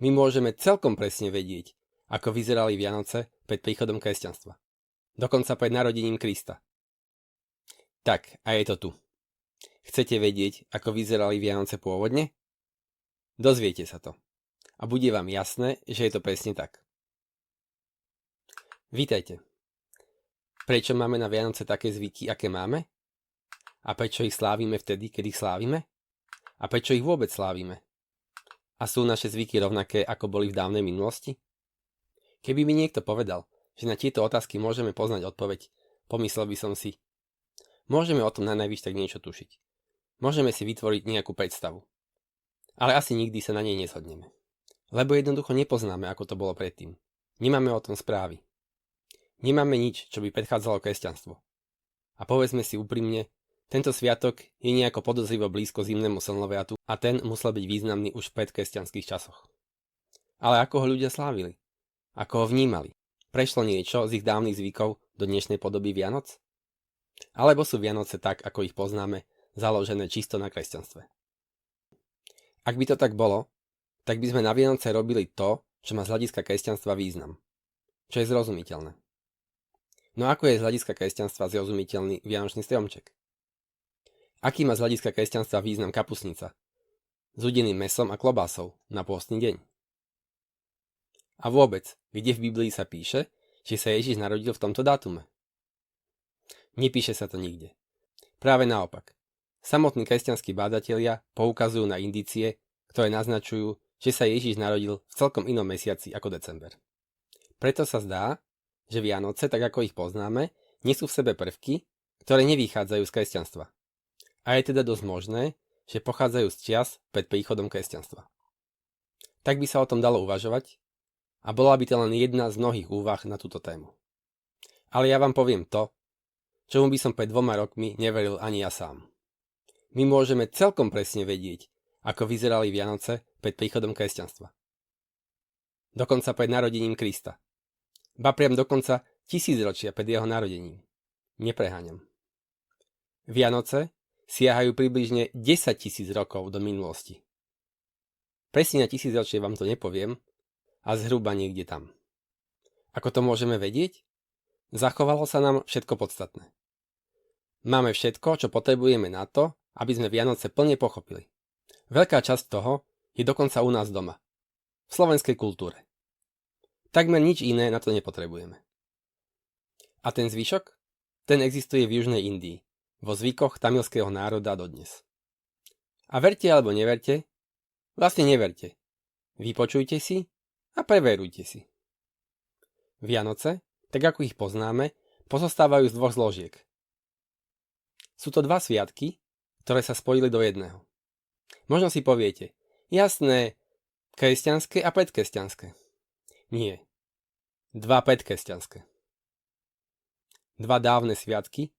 My môžeme celkom presne vedieť, ako vyzerali Vianoce pred príchodom kresťanstva. Dokonca pred narodením Krista. Tak, a je to tu. Chcete vedieť, ako vyzerali Vianoce pôvodne? Dozviete sa to. A bude vám jasné, že je to presne tak. Vítajte. Prečo máme na Vianoce také zvyky, aké máme? A prečo ich slávime vtedy, keď ich slávime? A prečo ich vôbec slávime? A sú naše zvyky rovnaké, ako boli v dávnej minulosti? Keby mi niekto povedal, že na tieto otázky môžeme poznať odpoveď, pomyslel by som si, môžeme o tom najvyššie tak niečo tušiť. Môžeme si vytvoriť nejakú predstavu. Ale asi nikdy sa na nej nezhodneme. Lebo jednoducho nepoznáme, ako to bolo predtým. Nemáme o tom správy. Nemáme nič, čo by predchádzalo kresťanstvo. A povedzme si úprimne, tento sviatok je nejako podozrivo blízko zimnému slnovratu a ten musel byť významný už v predkresťanských časoch. Ale ako ho ľudia slávili? Ako ho vnímali? Prešlo niečo z ich dávnych zvykov do dnešnej podoby Vianoc? Alebo sú Vianoce tak, ako ich poznáme, založené čisto na kresťanstve? Ak by to tak bolo, tak by sme na Vianoce robili to, čo má z hľadiska kresťanstva význam. Čo je zrozumiteľné. No ako je z hľadiska kresťanstva zrozumiteľný vianočný stromček? Aký má z hľadiska kresťanstva význam kapusnica s udeným mäsom a klobásou na pôstny deň? A vôbec, kde v Biblii sa píše, že sa Ježiš narodil v tomto dátume? Nepíše sa to nikde. Práve naopak. Samotní kresťanskí bádatelia poukazujú na indície, ktoré naznačujú, že sa Ježiš narodil v celkom inom mesiaci ako december. Preto sa zdá, že Vianoce, tak ako ich poznáme, nesú v sebe prvky, ktoré nevychádzajú z kresťanstva. A je teda dosť možné, že pochádzajú z čias pred príchodom kresťanstva. Tak by sa o tom dalo uvažovať a bola by to len jedna z mnohých úvah na túto tému. Ale ja vám poviem to, čomu by som pred 2 rokmi neveril ani ja sám. My môžeme celkom presne vedieť, ako vyzerali Vianoce pred príchodom kresťanstva. Dokonca pred narodením Krista. Ba priam dokonca 1000 ročia pred jeho narodením. Nepreháňam. Vianoce siahajú približne 10 000 rokov do minulosti. Presne na 1000 ročie vám to nepoviem, a zhruba niekde tam. Ako to môžeme vedieť? Zachovalo sa nám všetko podstatné. Máme všetko, čo potrebujeme na to, aby sme Vianoce plne pochopili. Veľká časť toho je dokonca u nás doma. V slovenskej kultúre. Takmer nič iné na to nepotrebujeme. A ten zvyšok? Ten existuje v Južnej Indii, vo zvykoch tamilského národa dodnes. A verte alebo neverte, vlastne neverte. Vypočujte si a preverujte si. Vianoce, tak ako ich poznáme, pozostávajú z 2 zložiek. Sú to 2 sviatky, ktoré sa spojili do jedného. Možno si poviete, jasné, kresťanské a predkresťanské. Nie. 2 predkresťanské. 2 dávne sviatky,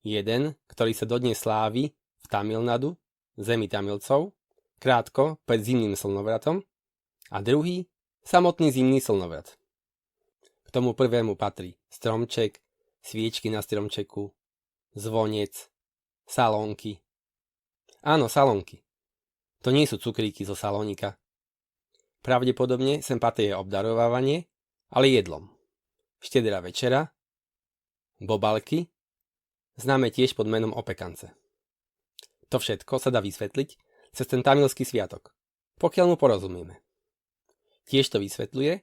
jeden, ktorý sa dodnes slávi v Tamil Nadu, zemi Tamilcov, krátko pred zimným slnovratom, a druhý, samotný zimný slnovrat. K tomu prvému patrí stromček, sviečky na stromčeku, zvonec, salónky. Áno, salónky. To nie sú cukríky zo salónika. Pravdepodobne sem patrí obdarovávanie, ale jedlom. Štedrá večera, bobalky, známe tiež pod menom opekance. To všetko sa dá vysvetliť cez ten tamilský sviatok, pokiaľ mu porozumieme. Tiež to vysvetľuje,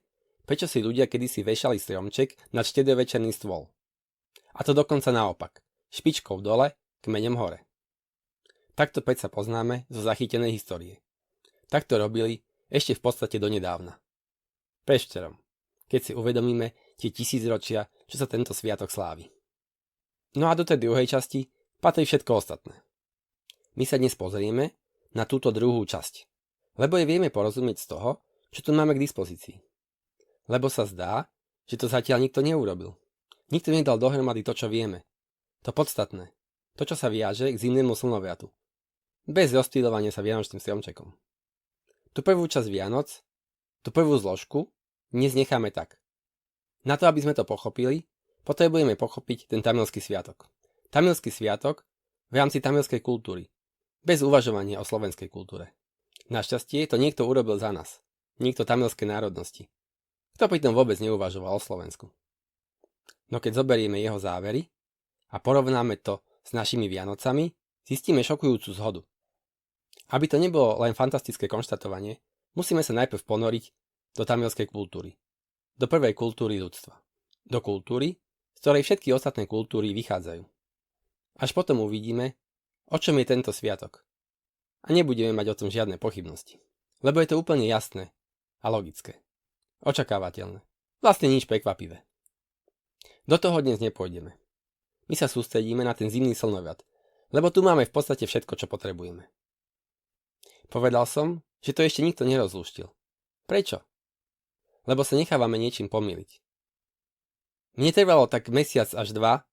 prečo si ľudia kedysi vešali stromček nad štedrovečerný stôl. A to dokonca naopak, špičkou dole, kmeňom hore. Takto predsa poznáme zo zachytenej histórie. Takto robili ešte v podstate donedávna. Prešterom, keď si uvedomíme tie 1000 ročia, čo sa tento sviatok slávi. No a do tej druhej časti patrí všetko ostatné. My sa dnes pozrieme na túto druhú časť, lebo jej vieme porozumieť z toho, čo tu máme k dispozícii. Lebo sa zdá, že to zatiaľ nikto neurobil. Nikto nedal dohromady to, čo vieme. To podstatné. To, čo sa viaže k zimnému slnovratu. Bez rozptýľovania sa vianočným stromčekom. Tú prvú časť Vianoc, tú prvú zložku, dnes necháme tak. Na to, aby sme to pochopili, potrebujeme pochopiť ten tamilský sviatok. Tamilský sviatok v rámci tamilskej kultúry. Bez uvažovania o slovenskej kultúre. Našťastie to niekto urobil za nás. nikto tamilskej národnosti. Kto pritom vôbec neuvažoval o Slovensku. No keď zoberieme jeho závery a porovnáme to s našimi Vianocami, zistíme šokujúcu zhodu. Aby to nebolo len fantastické konštatovanie, musíme sa najprv ponoriť do tamilskej kultúry. Do prvej kultúry ľudstva. Do kultúry, z ktorej všetky ostatné kultúry vychádzajú. Až potom uvidíme, o čom je tento sviatok. A nebudeme mať o tom žiadne pochybnosti. Lebo je to úplne jasné a logické. Očakávateľné. Vlastne nič prekvapivé. Do toho dnes nepôjdeme. My sa sústredíme na ten zimný slnovrat, lebo tu máme v podstate všetko, čo potrebujeme. Povedal som, že to ešte nikto nerozlúštil. Prečo? Lebo sa nechávame niečím pomýliť. Mne trvalo tak mesiac až 2,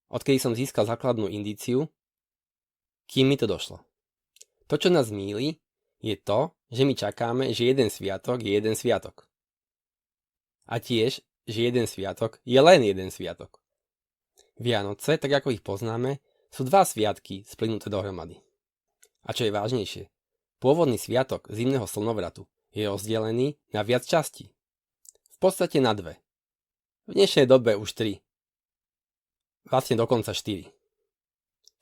odkedy som získal základnú indíciu, kým mi to došlo. To, čo nás mýli, je to, že my čakáme, že jeden sviatok je jeden sviatok. A tiež, že jeden sviatok je len jeden sviatok. Vianoce, tak ako ich poznáme, sú 2 sviatky splynuté dohromady. A čo je vážnejšie, pôvodný sviatok zimného slnovratu je rozdelený na viac častí. V podstate na 2. V dnešnej dobe už 3. Vlastne dokonca 4.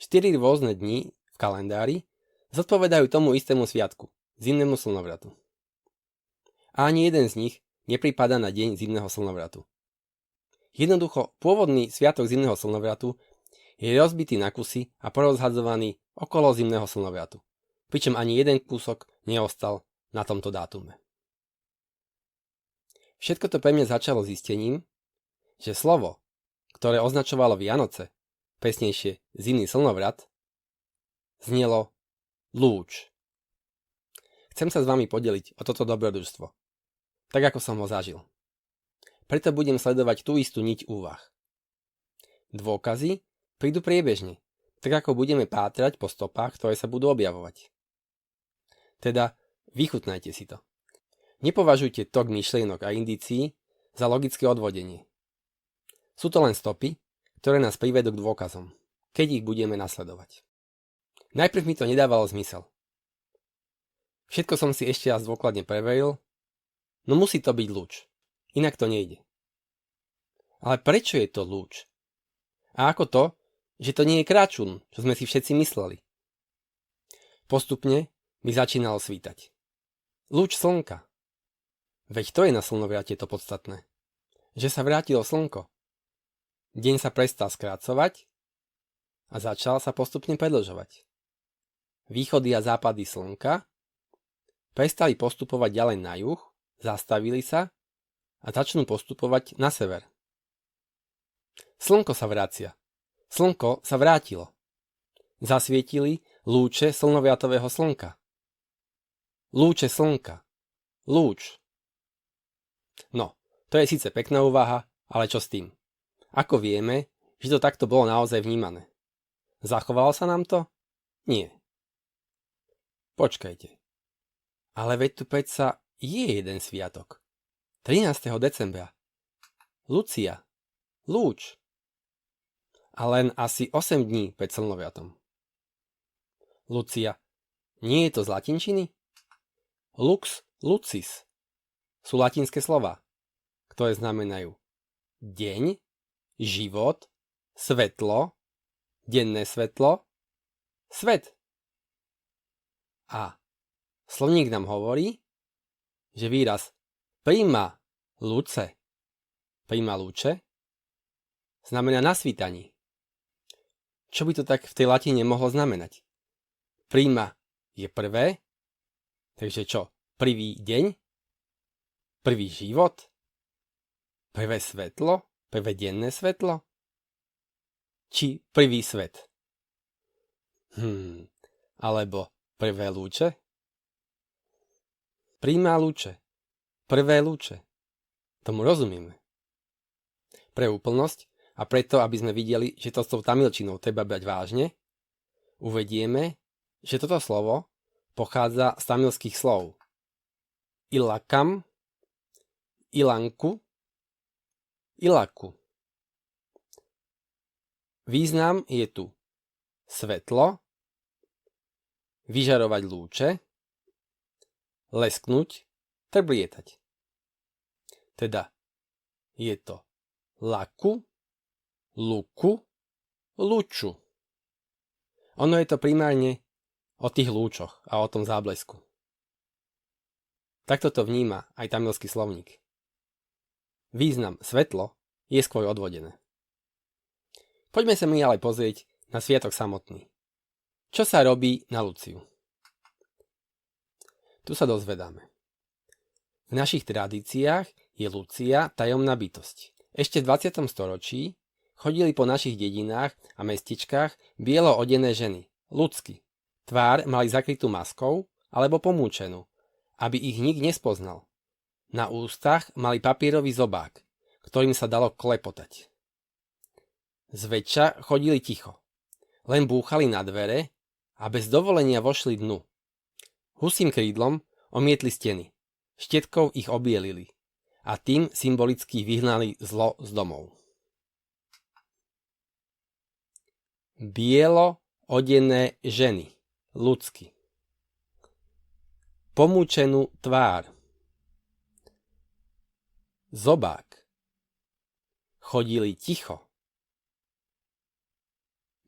4 rôzne dni v kalendári zodpovedajú tomu istému sviatku, zimnému slnovratu. A ani jeden z nich nepripadá na deň zimného slnovratu. Jednoducho, pôvodný sviatok zimného slnovratu je rozbitý na kusy a porozhadzovaný okolo zimného slnovratu, pričom ani jeden kúsok neostal na tomto dátume. Všetko to pre mňa začalo zistením, že slovo, ktoré označovalo Vianoce, presnejšie zimný slnovrat, znelo lúč. Chcem sa s vami podeliť o toto dobrodružstvo, tak ako som ho zažil. Preto budem sledovať tú istú niť úvah. Dôkazy prídu priebežne, tak ako budeme pátrať po stopách, ktoré sa budú objavovať. Teda vychutnajte si to. Nepovažujte tok myšlienok a indícií za logické odvodenie. Sú to len stopy, ktoré nás privedú k dôkazom, keď ich budeme nasledovať. Najprv mi to nedávalo zmysel. Všetko som si ešte raz dôkladne preveril, no musí to byť lúč. Inak to nejde. Ale prečo je to lúč? A ako to, že to nie je kráčun, čo sme si všetci mysleli? Postupne mi začínalo svítať. Lúč slnka. Veď to je na slnovrate to podstatné. Že sa vrátilo slnko. Deň sa prestal skrácovať a začal sa postupne predĺžovať. Východy a západy slnka prestali postupovať ďalej na juh, zastavili sa a začnú postupovať na sever. Slnko sa vracia. Slnko sa vrátilo. Zasvietili lúče slnovratového slnka. Lúče slnka. Lúč. No, to je síce pekná úvaha, ale čo s tým? Ako vieme, že to takto bolo naozaj vnímané? Zachovalo sa nám to? Nie. Počkajte. Ale veď tu predsa je jeden sviatok. 13. decembra. Lucia. Lúč. A len asi 8 dní pred slnovratom. Lucia. Nie je to z latinčiny? Lux, lucis sú latinské slová, ktoré znamenajú deň, život, svetlo, denné svetlo, svet. A slovník nám hovorí, že výraz prima luce, prima luce, znamená na svítaní. Čo by to tak v tej latine mohlo znamenať? Prima je prvé, takže čo? Prvý deň? Prvý život? Prvé svetlo? Prvé denné svetlo? Či prvý svet? Alebo prvé lúče? Prima luce. Prvé lúče. Tomu rozumieme. Pre úplnosť a preto, aby sme videli, že to s tou tamilčinou treba brať vážne, uvedieme, že toto slovo pochádza z tamilských slov ilakam, ilanku, ilaku. Význam je tu svetlo, vyžarovať lúče, lesknúť, trblietať. Teda je to laku, luku, luču. Ono je to primárne o tých lúčoch a o tom záblesku. Takto to vníma aj tamilský slovník. Význam svetlo je skôr odvodené. Poďme sa mi ale pozrieť na sviatok samotný. Čo sa robí na Luciu? Tu sa dozvedáme. V našich tradíciách je Lucia tajomná bytosť. Ešte v 20. storočí chodili po našich dedinách a mestičkách bielo odené ženy, ľudsky. Tvár mali zakrytú maskou alebo pomúčenú, aby ich nik nespoznal. Na ústach mali papierový zobák, ktorým sa dalo klepotať. Zväčša chodili ticho. Len búchali na dvere a bez dovolenia vošli dnu. Husím krídlom omietli steny, štietkou ich obielili a tým symbolicky vyhnali zlo z domov. Bielo odené ženy, ľudsky. Pomúčenú tvár. Zobák. Chodili ticho.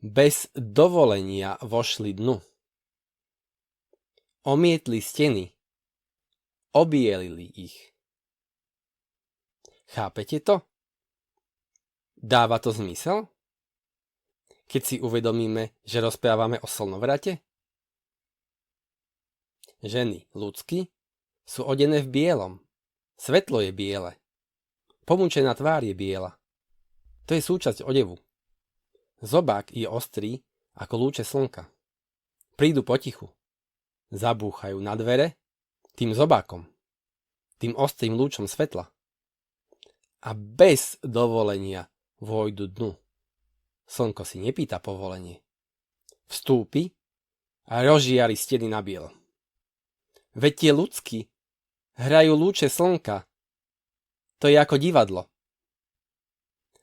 Bez dovolenia vošli dnu. Omietli steny. Obielili ich. Chápete to? Dáva to zmysel? Keď si uvedomíme, že rozprávame o slnovrate? Ženy, ľudsky, sú odené v bielom. Svetlo je biele. Pomúčená tvár je biela. To je súčasť odevu. Zobák je ostrý ako lúče slnka. Prídu potichu. Zabúchajú na dvere tým zobákom, tým ostrým lúčom svetla. A bez dovolenia vojdu dnu. Slnko si nepýta povolenie. Vstúpi a rozžiari steny na bielo. Veď tie ľudsky hrajú lúče slnka. To je ako divadlo.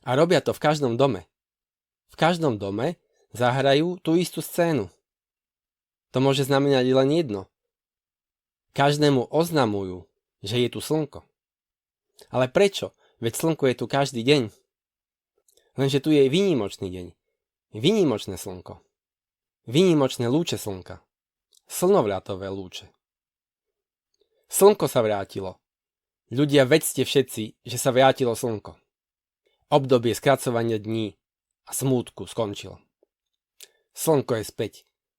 A robia to v každom dome. V každom dome zahrajú tú istú scénu. To môže znamenať len jedno. Každému oznamujú, že je tu slnko. Ale prečo? Veď slnko je tu každý deň. Lenže tu je výnimočný deň. Výnimočné slnko. Výnimočné lúče slnka. Slnovratové lúče. Slnko sa vrátilo. Ľudia, vedzte všetci, že sa vrátilo slnko. Obdobie skracovania dní a smútku skončilo. Slnko je späť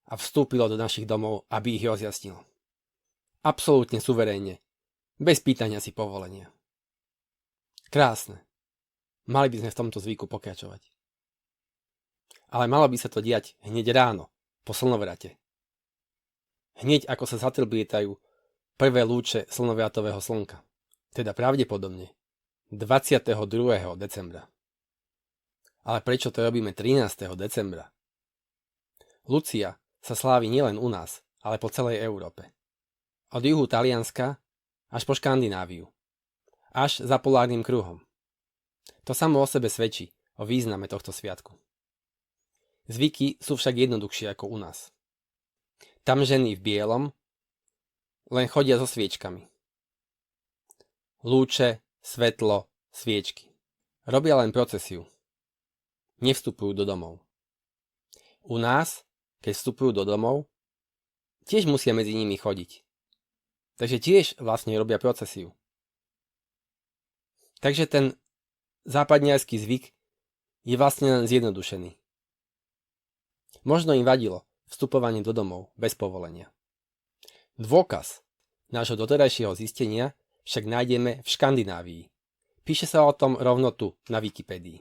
a vstúpilo do našich domov, aby ich rozjasnilo. Absolútne suverénne, bez pýtania si povolenia. Krásne. Mali by sme v tomto zvyku pokračovať. Ale malo by sa to diať hneď ráno, po slnovrate. Hneď ako sa zatrblietajú prvé lúče slnovratového slnka. Teda pravdepodobne 22. decembra. Ale prečo to robíme 13. decembra? Lucia sa slávi nielen u nás, ale po celej Európe. Od juhu Talianska až po Škandináviu. Až za polárnym kruhom. To samo o sebe svedčí o význame tohto sviatku. Zvyky sú však jednoduchšie ako u nás. Tam ženy v bielom len chodia so sviečkami. Lúče, svetlo, sviečky. Robia len procesiu. Nevstupujú do domov. U nás, keď vstupujú do domov, tiež musia medzi nimi chodiť. Takže tiež vlastne robia procesiu. Takže ten západňarský zvyk je vlastne len zjednodušený. Možno im vadilo vstupovanie do domov bez povolenia. Dôkaz nášho doterajšieho zistenia však nájdeme v Škandinávii. Píše sa o tom rovno tu, na Wikipédii.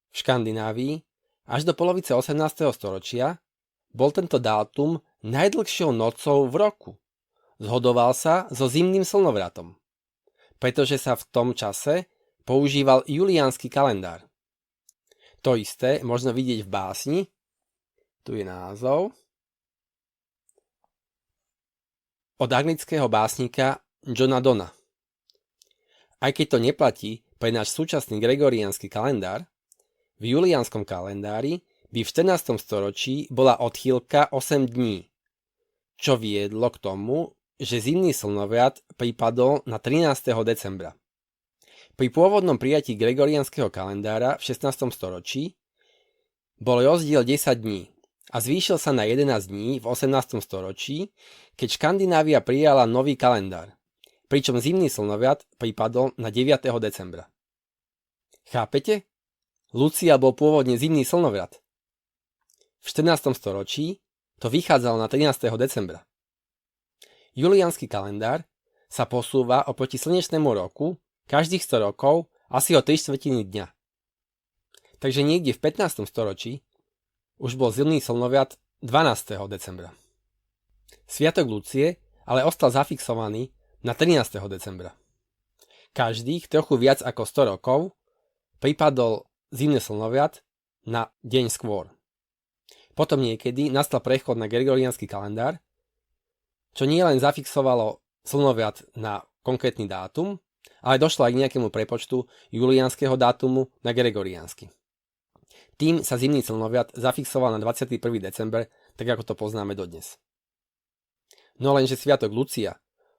V Škandinávii až do polovice 18. storočia bol tento dátum najdlhšou nocou v roku. Zhodoval sa so zimným slnovratom, pretože sa v tom čase používal juliánsky kalendár. To isté možno vidieť v básni, tu je názov, od anglického básnika Johna Donna. Aj keď to neplatí pre náš súčasný gregoriánsky kalendár, v juliánskom kalendári by v 14. storočí bola odchýlka 8 dní, čo viedlo k tomu, že zimný slnovrat pripadol na 13. decembra. Pri pôvodnom prijatí gregoriánskeho kalendára v 16. storočí bol rozdiel 10 dní a zvýšil sa na 11 dní v 18. storočí, keď Škandinávia prijala nový kalendár, pričom zimný slnovrat pripadol na 9. decembra. Chápete? Lucia bol pôvodne zimný slnovrat. V 14. storočí to vychádzalo na 13. decembra. Juliánsky kalendár sa posúva oproti slnečnému roku každých 100 rokov asi o 3/4 dňa. Takže niekde v 15. storočí už bol zimný slnovrat 12. decembra. Sviatok Lucie ale ostal zafixovaný na 13. decembra. Každých trochu viac ako 100 rokov pripadol zimný slnovrat na deň skôr. Potom niekedy nastal prechod na gregoriánsky kalendár, čo nie len zafixovalo slnovrat na konkrétny dátum, ale došlo aj k nejakému prepočtu juliánskeho dátumu na gregoriánsky. Tým sa zimný slnovrat zafixoval na 21. december, tak ako to poznáme dodnes. No lenže sviatok Lucia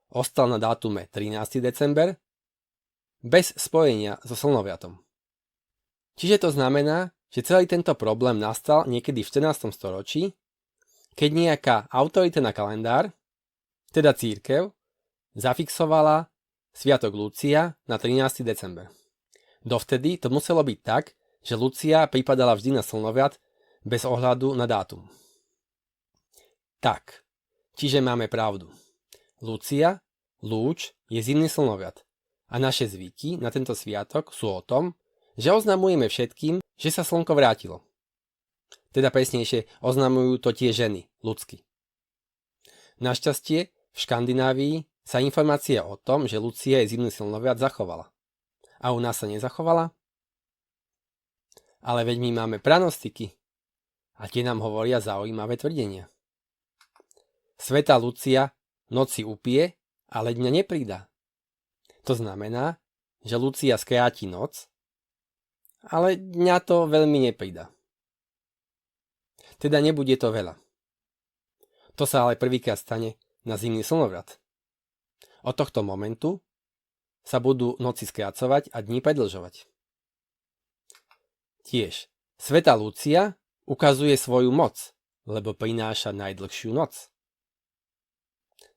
ostal na dátume 13. december bez spojenia so slnovratom. Čiže to znamená, že celý tento problém nastal niekedy v 14. storočí, keď nejaká autorita na kalendár, teda cirkev, zafixovala sviatok Lucia na 13. december. Dovtedy to muselo byť tak, že Lucia pripadala vždy na slnovrat bez ohľadu na dátum. Tak, čiže máme pravdu. Lucia, lúč, je zimný slnovrat a naše zvyky na tento sviatok sú o tom, že oznamujeme všetkým, že sa slnko vrátilo. Teda presnejšie oznamujú to tie ženy, ľudsky. Našťastie v Škandinávii sa informácia o tom, že Lucia je zimný slnovrat zachovala. A u nás sa nezachovala? Ale veď my máme pranostiky a tie nám hovoria zaujímavé tvrdenia. Svätá Lucia noci upije, ale dňa nepridá. To znamená, že Lucia skráti noc, ale dňa to veľmi nepridá. Teda nebude to veľa. To sa ale prvýkrát stane na zimný slnovrat. Od tohto momentu sa budú noci skrácovať a dni predĺžovať. Tiež, svätá Lucia ukazuje svoju moc, lebo prináša najdlhšiu noc.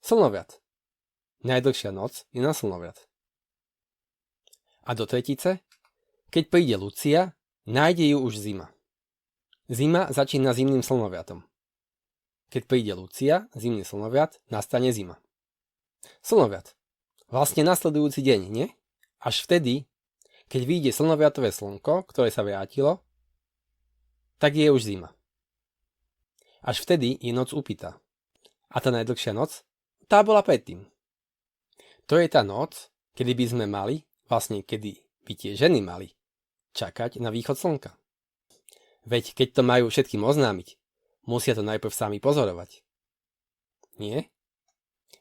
Slnovrat. Najdlhšia noc je na slnovrat. A do tretice, keď príde Lucia, nájde ju už zima. Zima začína zimným slnovratom. Keď príde Lucia, zimný slnovrat, nastane zima. Slnovrat. Vlastne nasledujúci deň, nie? Až vtedy, keď vyjde slnovratové slnko, ktoré sa vrátilo, tak je už zima. Až vtedy je noc upitá. A tá najdlhšia noc, tá bola predtým. To je tá noc, kedy by sme mali, vlastne kedy by tie ženy mali, čakať na východ slnka. Veď keď to majú všetkým oznámiť, musia to najprv sami pozorovať. Nie?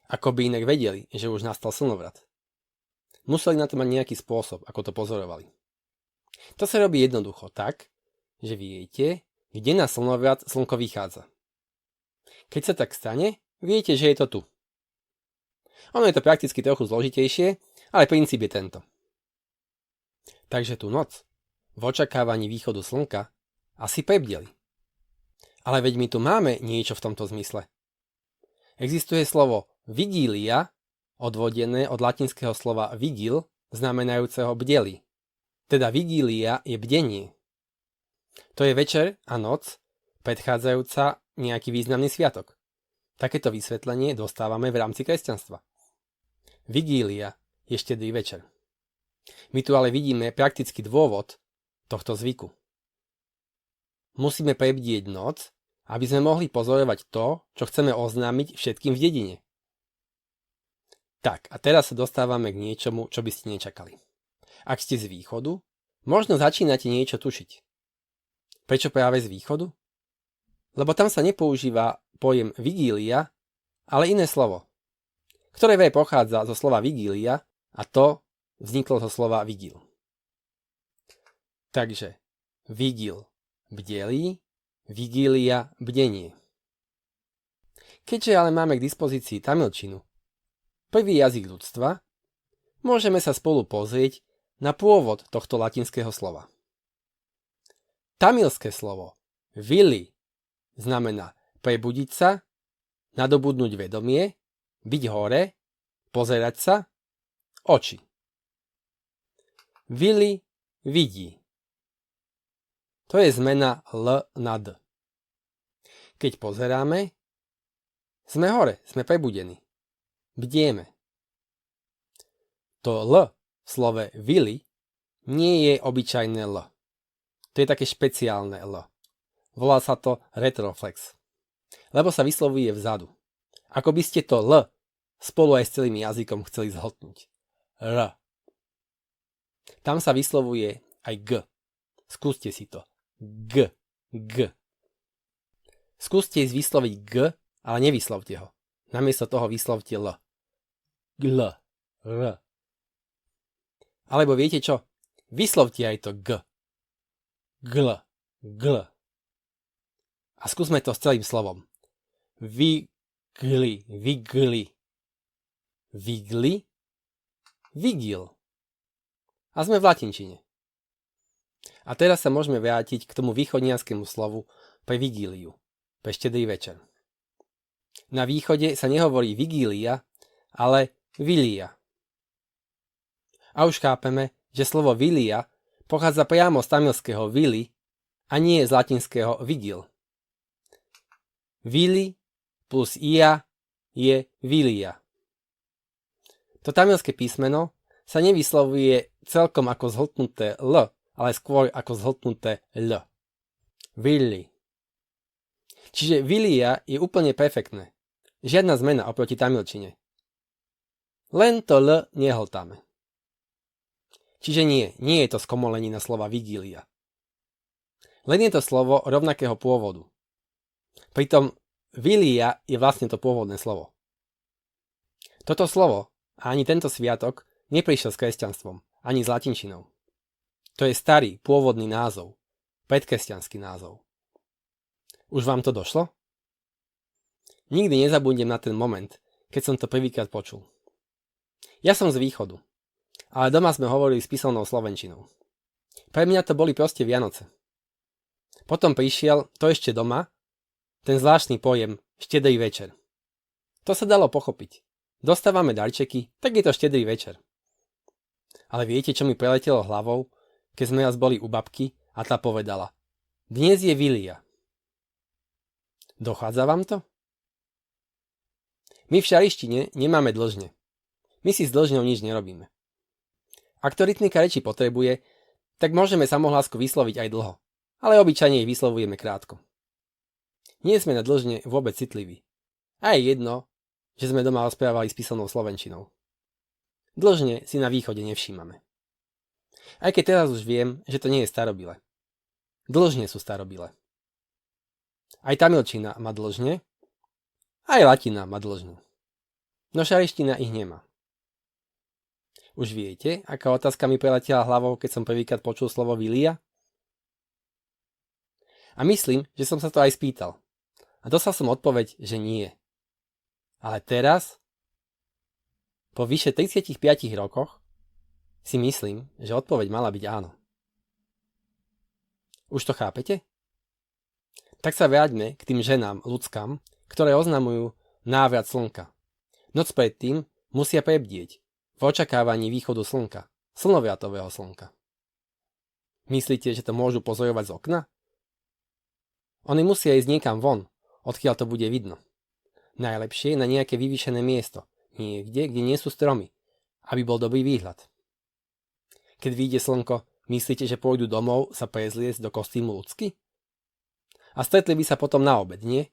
Ako by inak vedeli, že už nastal slnovrat. Museli na to mať nejaký spôsob, ako to pozorovali. To sa robí jednoducho tak, že viete, kde na slnovrat slnko vychádza. Keď sa tak stane, viete, že je to tu. Ono je to prakticky trochu zložitejšie, ale princíp je tento. Takže tú noc, v očakávaní východu slnka, asi prebdeli. Ale veď my tu máme niečo v tomto zmysle. Existuje slovo vigília, odvodené od latinského slova vigil, znamenajúceho bdeli. Teda vigília je bdenie. To je večer a noc, predchádzajúca nejaký významný sviatok. Takéto vysvetlenie dostávame v rámci kresťanstva. Vigília je štedrý večer. My tu ale vidíme prakticky dôvod tohto zvyku. Musíme prebdieť noc, aby sme mohli pozorovať to, čo chceme oznámiť všetkým v dedine. Tak, a teraz sa dostávame k niečomu, čo by ste nečakali. Ak ste z východu, možno začínate niečo tušiť. Prečo práve z východu? Lebo tam sa nepoužíva pojem vigília, ale iné slovo, ktoré pochádza zo slova vigília a to vzniklo zo slova vigil. Takže vigil bdelí, vigília bdenie. Keďže ale máme k dispozícii tamilčinu, prvý jazyk ľudstva, môžeme sa spolu pozrieť na pôvod tohto latinského slova. Tamilské slovo vili znamená prebudiť sa, nadobudnúť vedomie, byť hore, pozerať sa, oči. Vili vidí. To je zmena L na D. Keď pozeráme, sme hore, sme prebudení. Bdieme. To L v slove vili nie je obyčajné L. To je také špeciálne L. Volá sa to retroflex. Lebo sa vyslovuje vzadu. Ako by ste to L spolu aj s celým jazykom chceli zhltnúť. R. Tam sa vyslovuje aj G. Skúste si to. G. Skúste ísť vysloviť G, ale nevyslovte ho. Namiesto toho vyslovte L. Gl. R. Alebo viete čo? Vyslovte aj to G. Gl. A skúsme to s celým slovom. Vigli. Vigil. A sme v latinčine. A teraz sa môžeme vrátiť k tomu východnianskému slovu pre vigíliu, pre štedrý večer. Na východe sa nehovorí vigília, ale vilia. A už chápeme, že slovo vilia pochádza priamo z tamilského vili a nie z latinského vigil. Vili plus ia je vilia. To tamilské písmeno sa nevyslovuje celkom ako zhltnuté L, ale skôr ako zhltnuté L. Vili. Čiže vilia je úplne perfektné. Žiadna zmena oproti tamilčine. Len to L nehltáme. Čiže nie je to skomolenina slova vigília. Len je to slovo rovnakého pôvodu. Pritom vilia je vlastne to pôvodné slovo. Toto slovo a ani tento sviatok neprišiel s kresťanstvom, ani s latinčinou. To je starý, pôvodný názov, predkresťanský názov. Už vám to došlo? Nikdy nezabudnem na ten moment, keď som to prvýkrát počul. Ja som z východu, ale doma sme hovorili s písomnou slovenčinou. Pre mňa to boli proste Vianoce. Potom prišiel, to ešte doma, ten zvláštny pojem štedrý večer. To sa dalo pochopiť. Dostávame darčeky, tak je to štedrý večer. Ale viete, čo mi preletelo hlavou, keď sme raz boli u babky a tá povedala: dnes je vilia. Dochádza vám to? My v šarištine nemáme dlžne. My si s dlžňou nič nerobíme. Ak to rytmika reči potrebuje, tak môžeme samohlásku vysloviť aj dlho, ale obyčajne ich vyslovujeme krátko. Nie sme na dlžne vôbec citliví. A je jedno, že sme doma rozprávali s písomnou slovenčinou. Dlžne si na východe nevšímame. Aj keď teraz už viem, že to nie je starobile. Dlžne sú starobile. Aj tamilčina má dlžne, aj latina má dlžne. No šariština ich nemá. Už viete, aká otázka mi preletela hlavou, keď som prvýkrát počul slovo vilia? A myslím, že som sa to aj spýtal. A dostal som odpoveď, že nie. Ale teraz, po vyše 35 rokoch, si myslím, že odpoveď mala byť áno. Už to chápete? Tak sa vráťme k tým ženám, ľudskám, ktoré oznamujú návrat slnka. Noc predtým musia prebdieť v očakávaní východu slnka, slnovratového slnka. Myslíte, že to môžu pozorovať z okna? Oni musia ísť niekam von, odkiaľ to bude vidno. Najlepšie na nejaké vyvýšené miesto, niekde, kde nie sú stromy, aby bol dobrý výhľad. Keď vyjde slnko, myslíte, že pôjdu domov sa prezliecť do kostýmu ľudsky? A stretli by sa potom na obed, nie?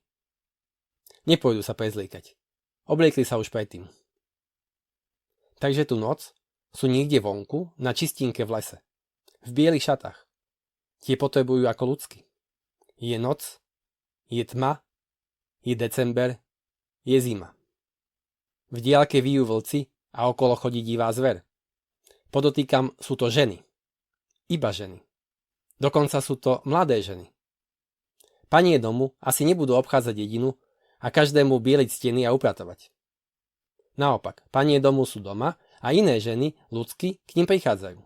Nepôjdu sa prezliekať. Obliekli sa už predtým. Takže tú noc sú niekde vonku, na čistínke v lese. V bielých šatách. Tie potrebujú ako ľudsky. Je noc, je tma, je december, je zima. V diaľke vyjú vlci a okolo chodí divá zver. Podotýkam, sú to ženy. Iba ženy. Dokonca sú to mladé ženy. Panie domu asi nebudú obchádzať dedinu a každému bieliť steny a upratovať. Naopak, panie domu sú doma a iné ženy, ľudsky, k nim prichádzajú.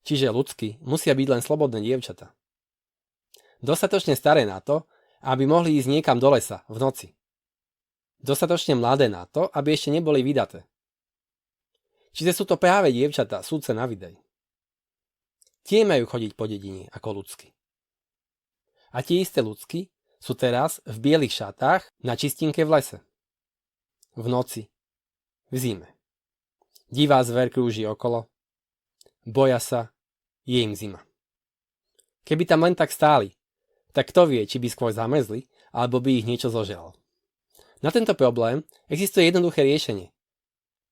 Čiže ľudsky musia byť len slobodné dievčatá. Dostatočne staré na to, aby mohli ísť niekam do lesa v noci. Dostatočne mladé na to, aby ešte neboli vydaté. Čiže sú to práve dievčatá, súdce na videj. Tie majú chodiť po dedine ako ľudsky. A tie isté ľudsky sú teraz v bielých šatách na čistinke v lese. V noci. V zime. Divá zver krúži okolo. Boja sa. Je im zima. Keby tam len tak stáli, tak kto vie, či by skôr zamrzli, alebo by ich niečo zožralo. Na tento problém existuje jednoduché riešenie.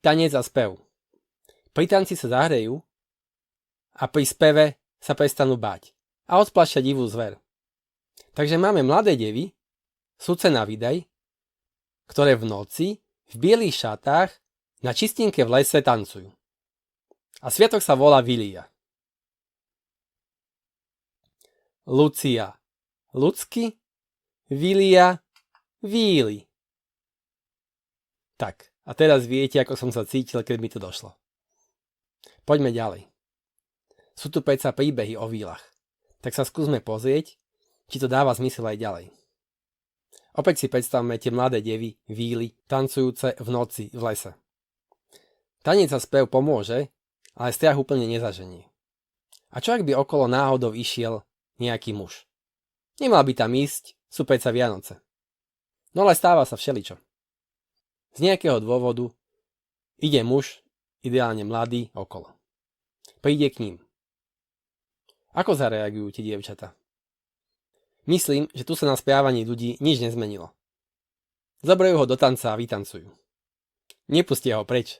Tanec a spev. Pri tanci sa zahrejú a pri speve sa prestanú báť a odplašia divú zver. Takže máme mladé devy, súdce na videj, ktoré v noci v bielých šatách na čistinke v lese tancujú. A sviatok sa volá Vilia. Lucia. Ľudsky. Vilia. Víly. Tak, a teraz viete, ako som sa cítil, keď mi to došlo. Poďme ďalej. Sú tu predsa príbehy o vílach. Tak sa skúsme pozrieť, či to dáva zmysel aj ďalej. Opäť si predstavme tie mladé devy, víly, tancujúce v noci v lese. Tanec a spev pomôže, ale strach úplne nezaženie. A čo ak by okolo náhodou išiel nejaký muž? Nemal by tam ísť, sú predsa Vianoce. No ale stáva sa všeličo. Z nejakého dôvodu ide muž, ideálne mladý, okolo. Príde k ním. Ako zareagujú tie dievčatá? Myslím, že tu sa na správaní ľudí nič nezmenilo. Zoberú ho do tanca a vytancujú. Nepustia ho preč.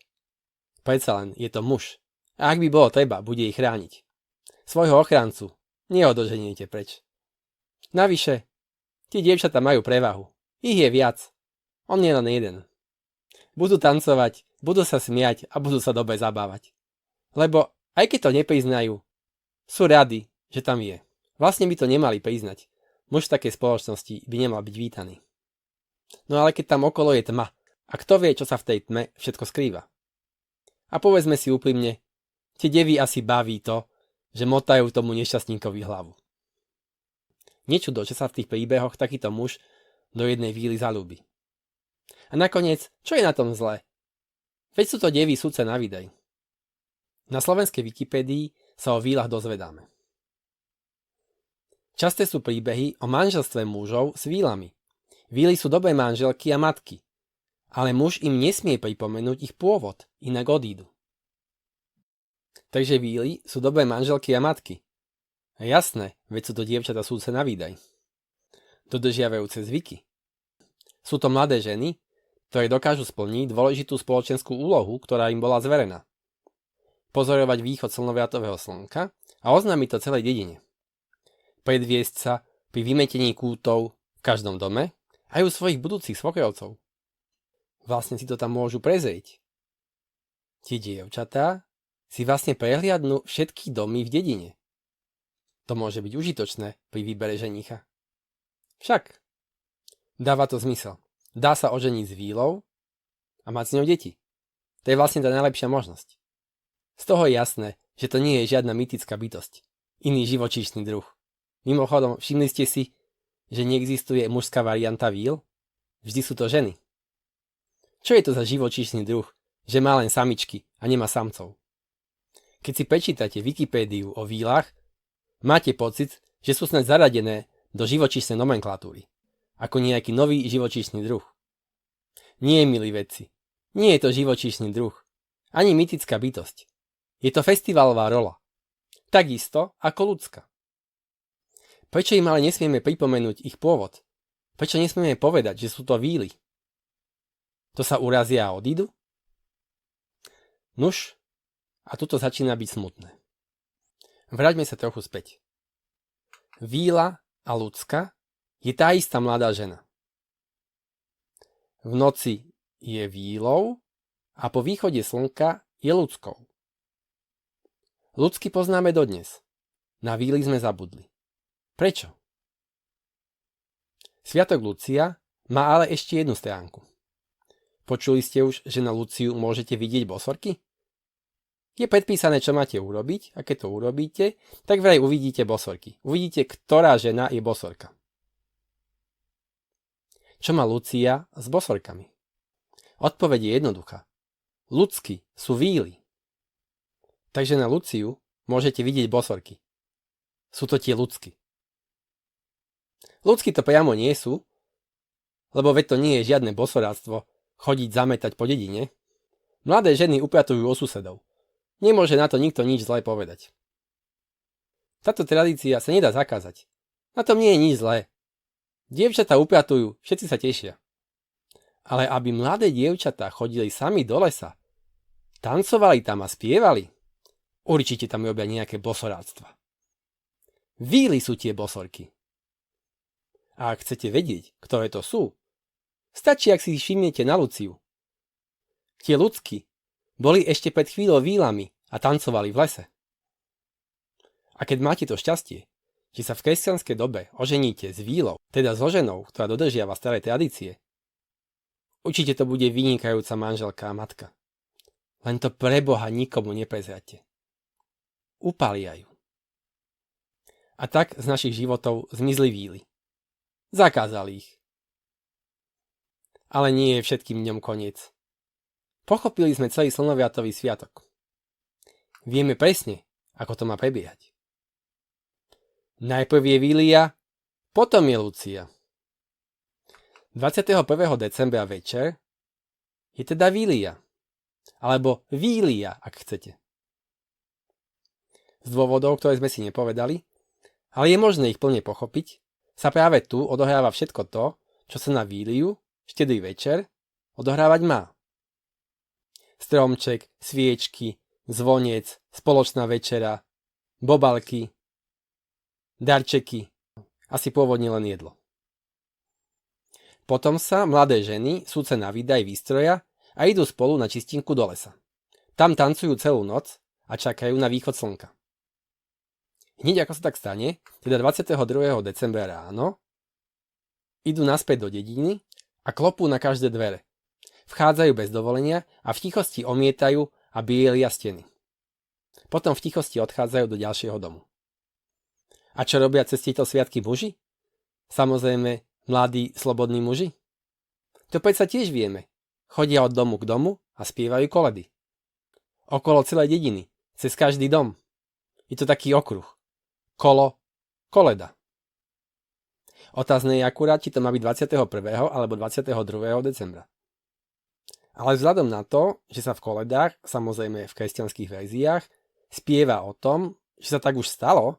Predsa len je to muž. A ak by bolo treba, bude ich chrániť. Svojho ochrancu neodoženiete preč. Navyše, tie dievčatá majú prevahu. Ich je viac. On je len jeden. Budú tancovať, budú sa smiať a budú sa dobre zabávať. Lebo, aj keď to nepriznajú, sú radi, že tam je. Vlastne by to nemali priznať. Muž v takej spoločnosti by nemal byť vítaný. No ale keď tam okolo je tma, a kto vie, čo sa v tej tme všetko skrýva. A povedzme si úprimne, tie devy asi baví to, že motajú tomu nešťastníkovi hlavu. Nečudo, že sa v tých príbehoch takýto muž do jednej víly zaľúbi. A nakoniec, čo je na tom zlé? Veď sú to devy súdce na videj. Na slovenskej Wikipédii sa o vílach dozvedáme. Časté sú príbehy o manželstve mužov s vílami. Víly sú dobré manželky a matky, ale muž im nesmie pripomenúť ich pôvod, inak odídu. Takže víly sú dobré manželky a matky. Jasné, veď sú to dievčatá súdce na výdaj. Dodržiavajúce zvyky. Sú to mladé ženy, ktoré dokážu splniť dôležitú spoločenskú úlohu, ktorá im bola zverená. Pozorovať východ slnovratového slnka a oznámiť to celej dedine. Predviesť sa pri vymetení kútov v každom dome aj u svojich budúcich svokrovcov. Vlastne si to tam môžu prezrieť. Tie dievčatá si vlastne prehliadnú všetky domy v dedine. To môže byť užitočné pri výbere ženicha. Však dáva to zmysel. Dá sa oženiť s vílou a mať s ňou deti. To je vlastne tá najlepšia možnosť. Z toho je jasné, že to nie je žiadna mytická bytosť. Iný živočíšny druh. Mimochodom, všimli ste si, že neexistuje mužská varianta víl? Vždy sú to ženy. Čo je to za živočíšny druh, že má len samičky a nemá samcov? Keď si prečítate Wikipédiu o vílach, máte pocit, že sú snad zaradené do živočíšnej nomenklatúry, ako nejaký nový živočíšny druh. Nie, milí vedci, nie je to živočíšny druh, ani mytická bytosť. Je to festivalová rola. Takisto ako ľudská. Prečo im ale nesmieme pripomenúť ich pôvod? Prečo nesmieme povedať, že sú to víly? To sa urazia a odídu? Nuž, a tuto začína byť smutné. Vráťme sa trochu späť. Víla a ľudská je tá istá mladá žena. V noci je vílou a po východe slnka je ľudskou. Ľudsky poznáme dodnes. Na víly sme zabudli. Prečo? Sviatok Lucia má ale ešte jednu stránku. Počuli ste už, že na Luciu môžete vidieť bosorky? Je predpísané, čo máte urobiť, a keď to urobíte, tak vraj uvidíte bosorky. Uvidíte, ktorá žena je bosorka. Čo má Lucia s bosorkami? Odpoveď je jednoduchá. Ľudsky sú víly. Takže na Luciu môžete vidieť bosorky. Sú to tie ľudsky. Ľudsky to priamo nie sú, lebo veď to nie je žiadne bosoráctvo chodiť zametať po dedine. Mladé ženy upratujú o susedov. Nemôže na to nikto nič zlé povedať. Táto tradícia sa nedá zakázať. Na tom nie je nič zlé. Dievčatá upratujú, všetci sa tešia. Ale aby mladé dievčatá chodili sami do lesa, tancovali tam a spievali, určite tam robia nejaké bosoráctva. Víly sú tie bosorky. A ak chcete vedieť, ktoré to sú, stačí, ak si všimnete na Luciu. Tie ľudsky boli ešte pred chvíľou vílami a tancovali v lese. A keď máte to šťastie, že sa v kresťanskej dobe oženíte s vílou, teda so ženou, ktorá dodržiava staré tradície, určite to bude vynikajúca manželka a matka. Len to pre Boha nikomu neprezrate. Upália ju. A tak z našich životov zmizli víly. Zakázali ich. Ale nie je všetkým dňom koniec. Pochopili sme celý slnoviatový sviatok. Vieme presne, ako to má prebiehať. Najprv je Vília, potom je Lucia. 21. decembra večer je teda Vília. Alebo Vília, ak chcete. Z dôvodov, ktoré sme si nepovedali, ale je možné ich plne pochopiť, sa práve tu odohráva všetko to, čo sa na Víliu, štedrý večer, odohrávať má. Stromček, sviečky, zvonec, spoločná večera, bobalky, darčeky, asi pôvodne len jedlo. Potom sa mladé ženy súce na výdaj výstroja a idú spolu na čistinku do lesa. Tam tancujú celú noc a čakajú na východ slnka. Hneď ako sa tak stane, teda 22. decembra ráno, idú naspäť do dediny a klopú na každé dvere. Vchádzajú bez dovolenia a v tichosti omietajú a bielia steny. Potom v tichosti odchádzajú do ďalšieho domu. A čo robia cez tieto sviatky muži? Samozrejme, mladí, slobodní muži. To predsa tiež vieme. Chodia od domu k domu a spievajú koledy. Okolo celej dediny, cez každý dom. Je to taký okruh. Kolo, koleda. Otázne je akurát, či to má byť 21. alebo 22. decembra. Ale vzhľadom na to, že sa v koledách, samozrejme v kresťanských verziách, spieva o tom, že sa tak už stalo,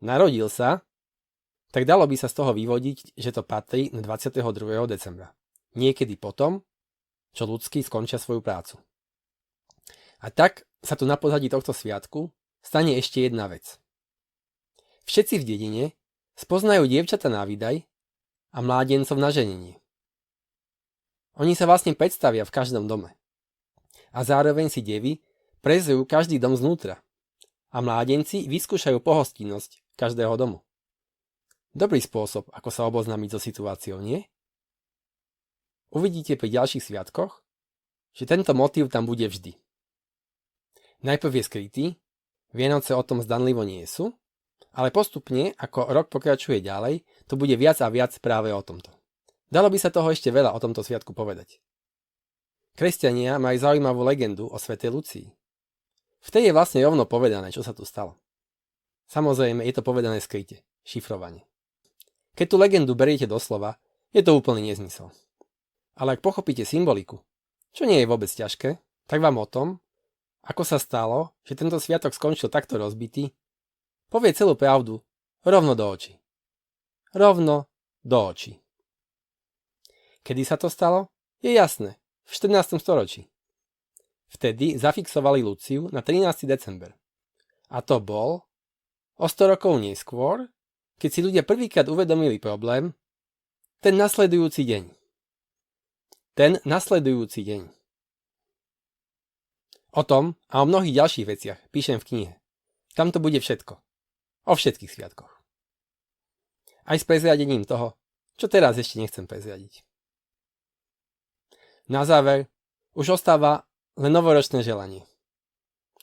narodil sa, tak dalo by sa z toho vyvodiť, že to patrí na 22. decembra. Niekedy potom, čo ľudskí skončia svoju prácu. A tak sa tu na pozadí tohto sviatku stane ešte jedna vec. Všetci v dedine spoznajú dievčata na výdaj a mládencov na ženenie. Oni sa vlastne predstavia v každom dome. A zároveň si devy prezrú každý dom znútra. A mládenci vyskúšajú pohostinnosť každého domu. Dobrý spôsob, ako sa oboznámiť so situáciou, nie? Uvidíte pri ďalších sviatkoch, že tento motív tam bude vždy. Najprv je skrytý, Vianoce o tom zdanlivo nie sú, ale postupne, ako rok pokračuje ďalej, to bude viac a viac práve o tomto. Dalo by sa toho ešte veľa o tomto sviatku povedať. Kresťania majú zaujímavú legendu o svätej Lucii. V tej je vlastne rovno povedané, čo sa tu stalo. Samozrejme, je to povedané skryte, šifrovane. Keď tú legendu beriete doslova, je to úplný nezmysel. Ale ak pochopíte symboliku, čo nie je vôbec ťažké, tak vám o tom, ako sa stalo, že tento sviatok skončil takto rozbitý, povie celú pravdu rovno do očí. Rovno do očí. Kedy sa to stalo? Je jasné, v 14. storočí. Vtedy zafixovali Luciu na 13. december. A to bol o 100 rokov neskôr, keď si ľudia prvýkrát uvedomili problém, ten nasledujúci deň. O tom a o mnohých ďalších veciach píšem v knihe. Tam to bude všetko. O všetkých sviatkoch. Aj s prezradením toho, čo teraz ešte nechcem prezradiť. Na záver už ostáva len novoročné želanie.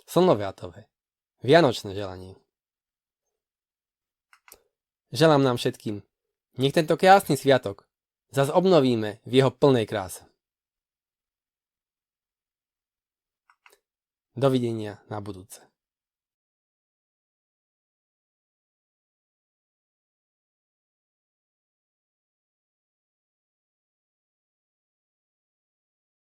Slnoviatové. Vianočné želanie. Želám nám všetkým, nech tento krásny sviatok zas obnovíme v jeho plnej kráse. Dovidenia na budúce.